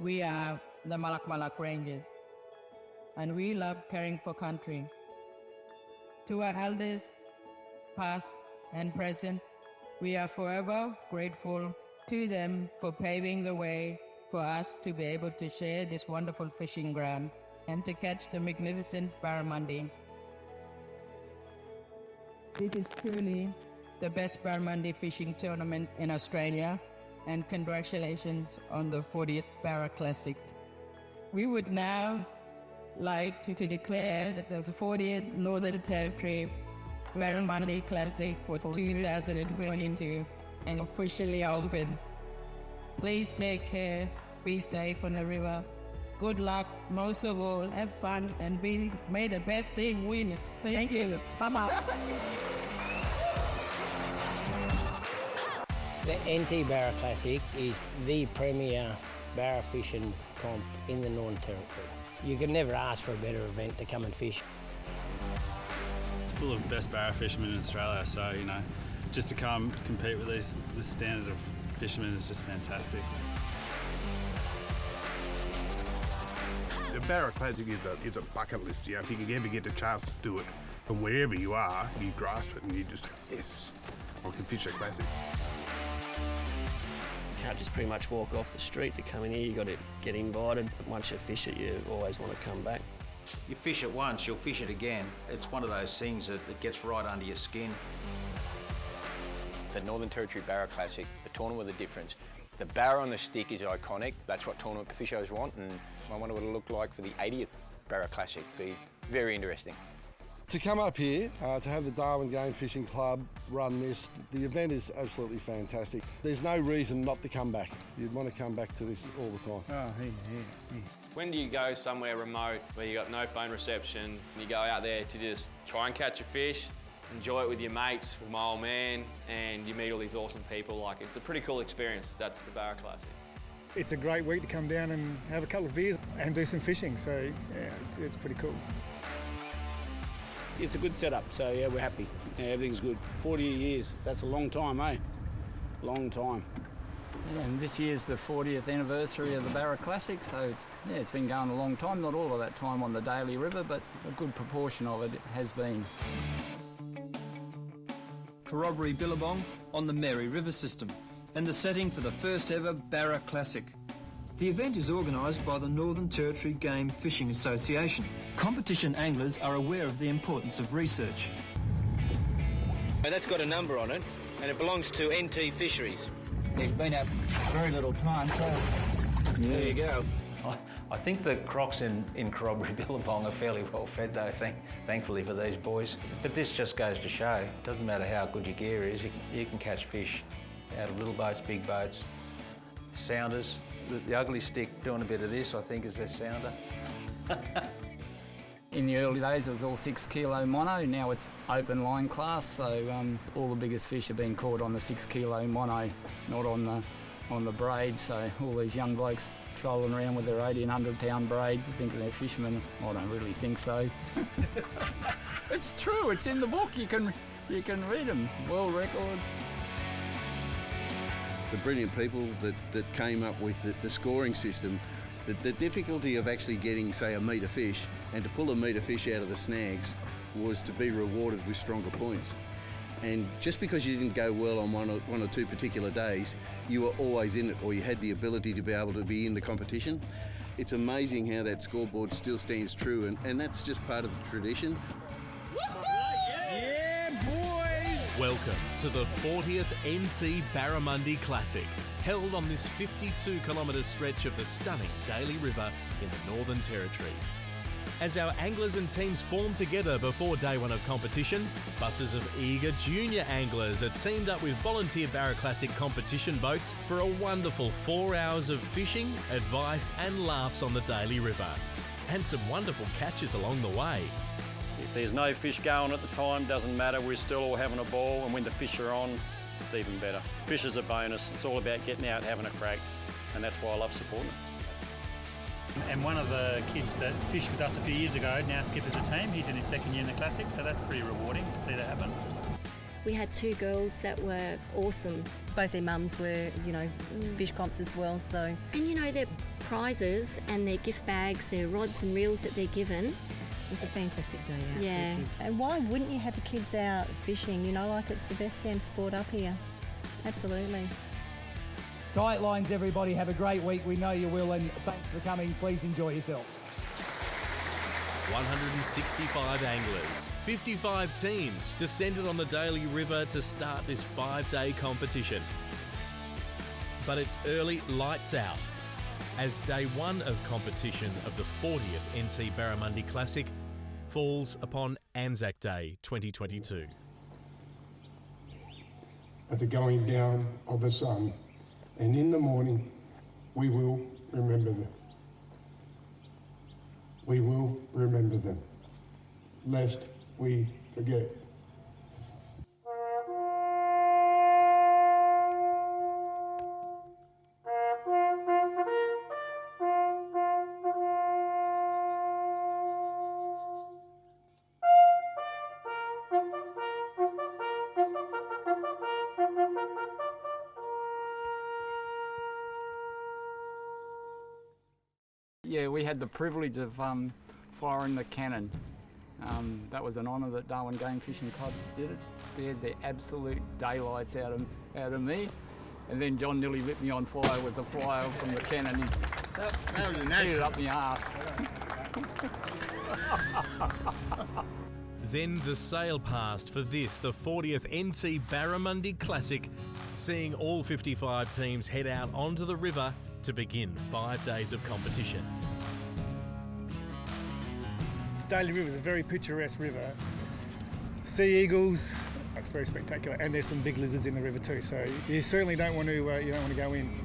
We are the Malak Malak Rangers, and we love caring for country. To our elders, past and present, we are forever grateful to them for paving the way for us to be able to share this wonderful fishing ground and to catch the magnificent barramundi. This is truly the best barramundi fishing tournament in Australia, and congratulations on the 40th Barra Classic. We would now like to declare that the 40th Northern Territory Barramundi Classic for 2022 and officially open. Please take care, be safe on the river. Good luck, most of all, have fun, and may the best team win. Thank you. Bye-bye. The NT Barra Classic is the premier barra fishing comp in the Northern Territory. You can never ask for a better event to come and fish. It's full of the best barra fishermen in Australia, so, you know, just to come compete with this standard of fishermen is just fantastic. The Barra Classic is a bucket list. You know, if you can ever get the chance to do it from wherever you are, you grasp it and you just go, yes, I can fish a classic. You can't just pretty much walk off the street to come in here. You've got to get invited. Once you fish it, you always want to come back. You fish it once, you'll fish it again. It's one of those things that gets right under your skin. The Northern Territory Barra Classic, the tournament with a difference. The barra on the stick is iconic. That's what tournament fishers want, and I wonder what it'll look like for the 80th Barra Classic. Be very interesting. To come up here, to have the Darwin Game Fishing Club run this, the event is absolutely fantastic. There's no reason not to come back. You'd want to come back to this all the time. Oh, yeah. When do you go somewhere remote where you got no phone reception, and you go out there to just try and catch a fish, enjoy it with your mates, with my old man, and you meet all these awesome people? Like, it's a pretty cool experience. That's the Barra Classic. It's a great week to come down and have a couple of beers and do some fishing, so yeah, it's pretty cool. It's a good setup, so yeah, we're happy. Yeah, everything's good. 40 years, that's a long time, eh? Long time. Yeah, and this year's the 40th anniversary of the Barra Classic, so it's been going a long time. Not all of that time on the Daly River, but a good proportion of it has been. Corroboree Billabong on the Mary River system, and the setting for the first ever Barra Classic. The event is organised by the Northern Territory Game Fishing Association. Competition anglers are aware of the importance of research. That's got a number on it, and it belongs to NT Fisheries. There's been a very little time, so there you go. I think the crocs in Corroboree Billabong are fairly well fed though, thankfully for these boys. But this just goes to show, it doesn't matter how good your gear is, you can catch fish out of little boats, big boats, sounders. The ugly stick doing a bit of this, I think, is their sounder. In the early days, it was all 6 kilo mono. Now it's open line class, so all the biggest fish are being caught on the 6 kilo mono, not on the braid. So all these young blokes trolling around with their 1,800 pound braid, thinking they're fishermen. I don't really think so. It's true. It's in the book. You can read them. World records. The brilliant people that came up with the scoring system, the difficulty of actually getting, say, a metre fish, and to pull a metre fish out of the snags was to be rewarded with stronger points. And just because you didn't go well on one or two particular days, you were always in it, or you had the ability to be able to be in the competition. It's amazing how that scoreboard still stands true, and that's just part of the tradition. Welcome to the 40th NT Barramundi Classic, held on this 52-kilometre stretch of the stunning Daly River in the Northern Territory. As our anglers and teams form together before day one of competition, buses of eager junior anglers are teamed up with volunteer Barra Classic competition boats for a wonderful 4 hours of fishing, advice and laughs on the Daly River. And some wonderful catches along the way. If there's no fish going at the time, doesn't matter, we're still all having a ball, and when the fish are on, it's even better. Fish is a bonus, it's all about getting out, having a crack, and that's why I love supporting it. And one of the kids that fished with us a few years ago now skippers a team. He's in his second year in the Classic, so that's pretty rewarding to see that happen. We had 2 girls that were awesome. Both their mums were, fish comps as well, so. And their prizes and their gift bags, their rods and reels that they're given. It's a fantastic day out. Yeah. And why wouldn't you have the kids out fishing? It's the best damn sport up here. Absolutely. Tight lines, everybody. Have a great week. We know you will, and thanks for coming. Please enjoy yourself. 165 anglers, 55 teams descended on the Daly River to start this 5-day competition. But it's early lights out, as day 1 of competition of the 40th NT Barramundi Classic falls upon Anzac Day 2022. At the going down of the sun, and in the morning, we will remember them. We will remember them, lest we forget. Yeah, we had the privilege of firing the cannon. That was an honour that Darwin Game Fishing Club did it. Scared the absolute daylights out of me. And then John nearly lit me on fire with the fire from the cannon. He heated it up my arse. Then the sail passed for this, the 40th NT Barramundi Classic, seeing all 55 teams head out onto the river to begin 5 days of competition. Daly River is a very picturesque river. Sea eagles, it's very spectacular, and there's some big lizards in the river too, so you certainly don't want to go in.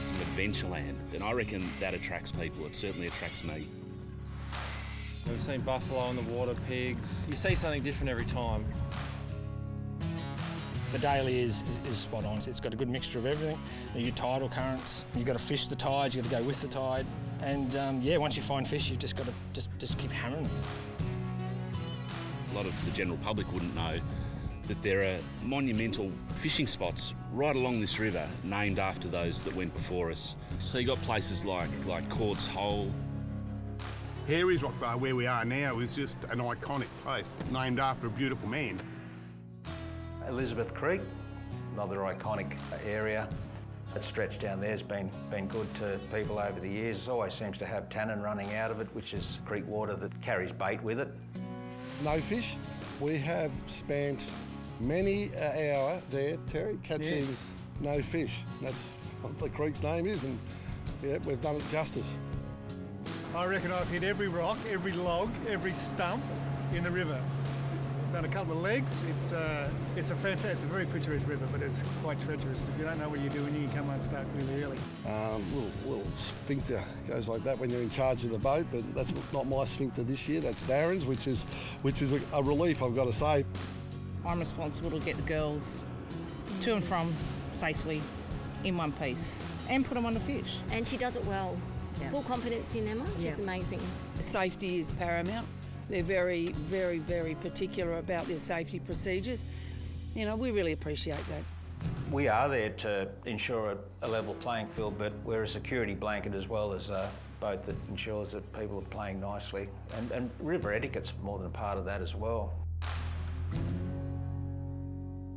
It's an adventure land, and I reckon that attracts people. It certainly attracts me. We've seen buffalo in the water, pigs. You see something different every time. The Daly is spot on. It's got a good mixture of everything. Your tidal currents, you've got to fish the tide, you've got to go with the tide. And once you find fish, you've just got to just keep hammering them. A lot of the general public wouldn't know that there are monumental fishing spots right along this river named after those that went before us. So you've got places like Courts Hole. Harry's Rock Bar, where we are now, is just an iconic place, named after a beautiful man. Elizabeth Creek, another iconic area. That stretch down there has been good to people over the years. It always seems to have tannin running out of it, which is creek water that carries bait with it. No fish. We have spent many an hour there, Terry, catching no fish. That's what the creek's name is, and yeah, we've done it justice. I reckon I've hit every rock, every log, every stump in the river. Done a couple of legs. It's a very picturesque river, but it's quite treacherous. If you don't know what you're doing, you can come unstuck really early. Little sphincter goes like that when you're in charge of the boat, but that's not my sphincter this year. That's Darren's, which is a relief, I've got to say. I'm responsible to get the girls to and from safely in one piece and put them on the fish. And she does it well. Yeah. Full confidence in Emma. She's amazing. Safety is paramount. They're very, very, very particular about their safety procedures. We really appreciate that. We are there to ensure a level playing field, but we're a security blanket as well as a boat that ensures that people are playing nicely. And river etiquette's more than a part of that as well.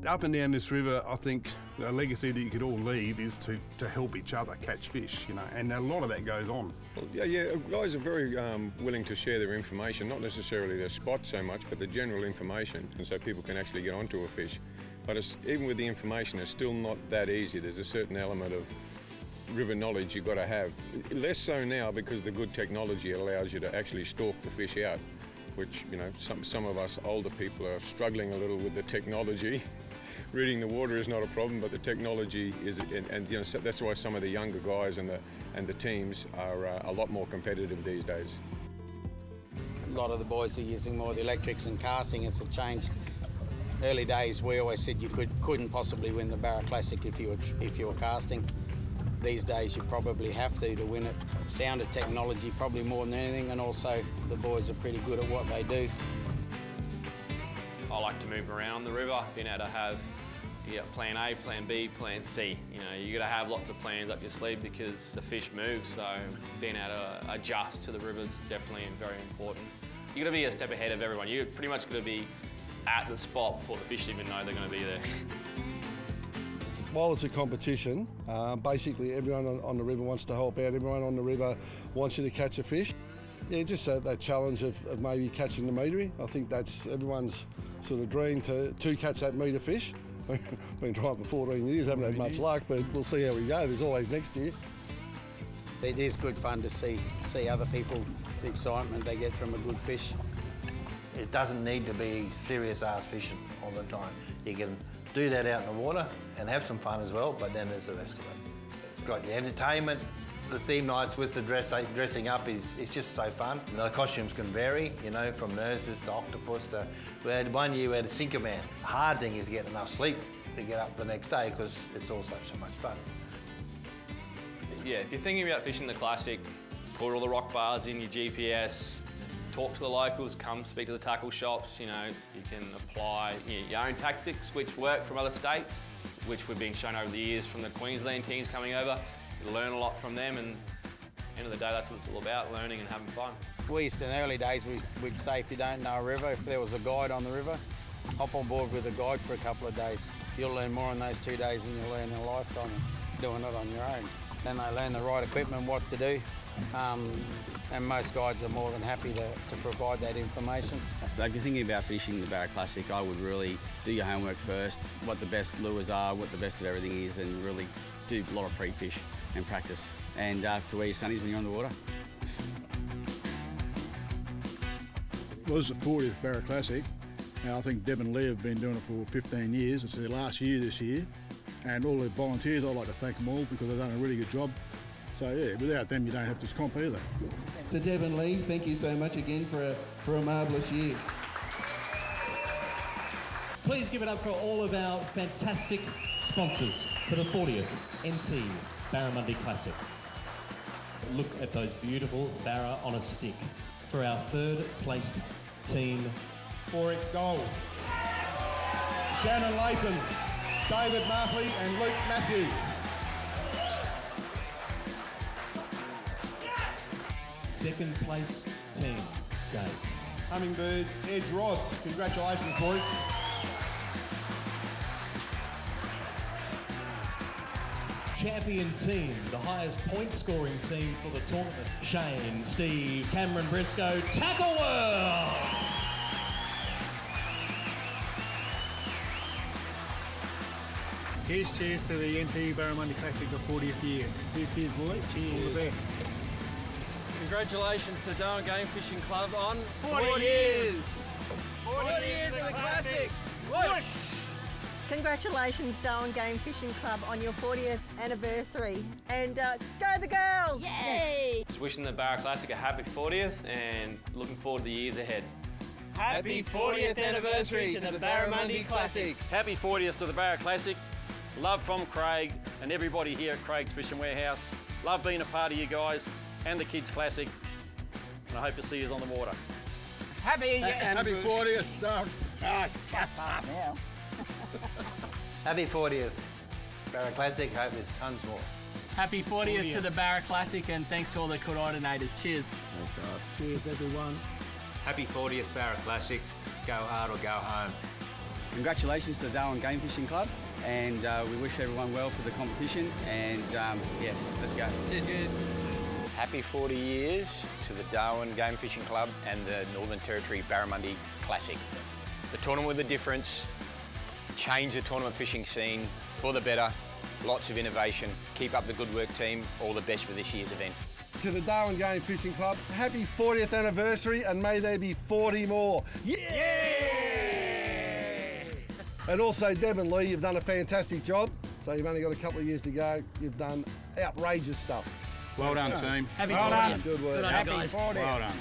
Up and down this river, I think a legacy that you could all leave is to help each other catch fish, and a lot of that goes on. Well, yeah, guys are very willing to share their information, not necessarily their spot so much, but the general information, and so people can actually get onto a fish. But even with the information, it's still not that easy. There's a certain element of river knowledge you've got to have. Less so now because the good technology allows you to actually stalk the fish out, which, some of us older people are struggling a little with the technology. Reading the water is not a problem, but the technology is, and so that's why some of the younger guys and the teams are a lot more competitive these days. A lot of the boys are using more of the electrics and casting. It's a change. Early days, we always said you couldn't possibly win the Barra Classic if you were casting. These days, you probably have to win it. Sound of technology, probably more than anything, and also the boys are pretty good at what they do. I like to move around the river, being able to have plan A, plan B, plan C. You got to have lots of plans up your sleeve because the fish move, so being able to adjust to the river is definitely very important. You got to be a step ahead of everyone. You pretty much got to be at the spot before the fish even know they're going to be there. While it's a competition, basically everyone on the river wants to help out. Everyone on the river wants you to catch a fish. Yeah, just that challenge of maybe catching the meatery. I think that's everyone's sort of dream to catch that metre fish. Been trying for 14 years, haven't had much luck, but we'll see how we go. There's always next year. It is good fun to see other people, the excitement they get from a good fish. It doesn't need to be serious ass fishing all the time. You can do that out in the water and have some fun as well, but then there's the rest of it. It's got your entertainment. The theme nights with the dressing up is just so fun. The costumes can vary, from nurses to octopus to... We had one year we had a sinker man. The hard thing is getting enough sleep to get up the next day because it's also so much fun. Yeah, if you're thinking about fishing the Classic, put all the rock bars in your GPS, talk to the locals, come speak to the tackle shops. You can apply your own tactics which work from other states, which we've been shown over the years from the Queensland teams coming over. You learn a lot from them, and at the end of the day, that's what it's all about, learning and having fun. We used to, in the early days, we'd say if you don't know a river, if there was a guide on the river, hop on board with a guide for a couple of days. You'll learn more in those 2 days than you'll learn in a lifetime doing it on your own. Then they learn the right equipment, what to do, and most guides are more than happy to provide that information. So if you're thinking about fishing the Barra Classic, I would really do your homework first, what the best lures are, what the best of everything is, and really do a lot of pre-fish and practice, and to wear your sunnies when you're on the water. Well, this is the 40th Barra Classic. Now, I think Deb and Lee have been doing it for 15 years. It's their last year this year. And all the volunteers, I'd like to thank them all because they've done a really good job. So yeah, without them, you don't have this comp either. To Deb and Lee, thank you so much again for a marvellous year. Please give it up for all of our fantastic sponsors for the 40th NT Barramundi Classic. Look at those beautiful barra on a stick. For our third placed team, 4X Gold. Shannon Latham, David Markley and Luke Matthews. Second place team, Dave. Hummingbird Edge Rods. Congratulations, boys. Champion team, the highest point scoring team for the tournament. Shane, Steve, Cameron Briscoe, Tackle World! Here's cheers to the NT Barramundi Classic, the 40th year. Cheers, boys. Cheers. All the best. Congratulations to Darwin Game Fishing Club on 40 years! 40 years of the Classic! Whoosh! Congratulations, Darwin Game Fishing Club, on your 40th anniversary. And go the girls! Yay! Just wishing the Barra Classic a happy 40th and looking forward to the years ahead. Happy 40th anniversary to the Barramundi Classic. Happy 40th to the Barra Classic. Love from Craig and everybody here at Craig's Fishing Warehouse. Love being a part of you guys and the Kids Classic. And I hope to see you on the water. Happy 40th, Doug. Shut up now. Happy 40th Barra Classic. Hope there's tons more. Happy 40th to the Barra Classic, and thanks to all the coordinators. Cheers. Thanks, guys. Cheers, everyone. Happy 40th Barra Classic. Go hard or go home. Congratulations to the Darwin Game Fishing Club, and we wish everyone well for the competition, and yeah, let's go. Cheers, good. Happy 40 years to the Darwin Game Fishing Club and the Northern Territory Barramundi Classic. The tournament with a difference, change the tournament fishing scene for the better, lots of innovation. Keep up the good work, team. All the best for this year's event. To the Darwin Game Fishing Club, happy 40th anniversary, and may there be 40 more. Yeah! And also, Deb and Lee, you've done a fantastic job. So you've only got a couple of years to go. You've done outrageous stuff. Well done, team. Happy well 40th. done. Good work. Good on you guys. Well done.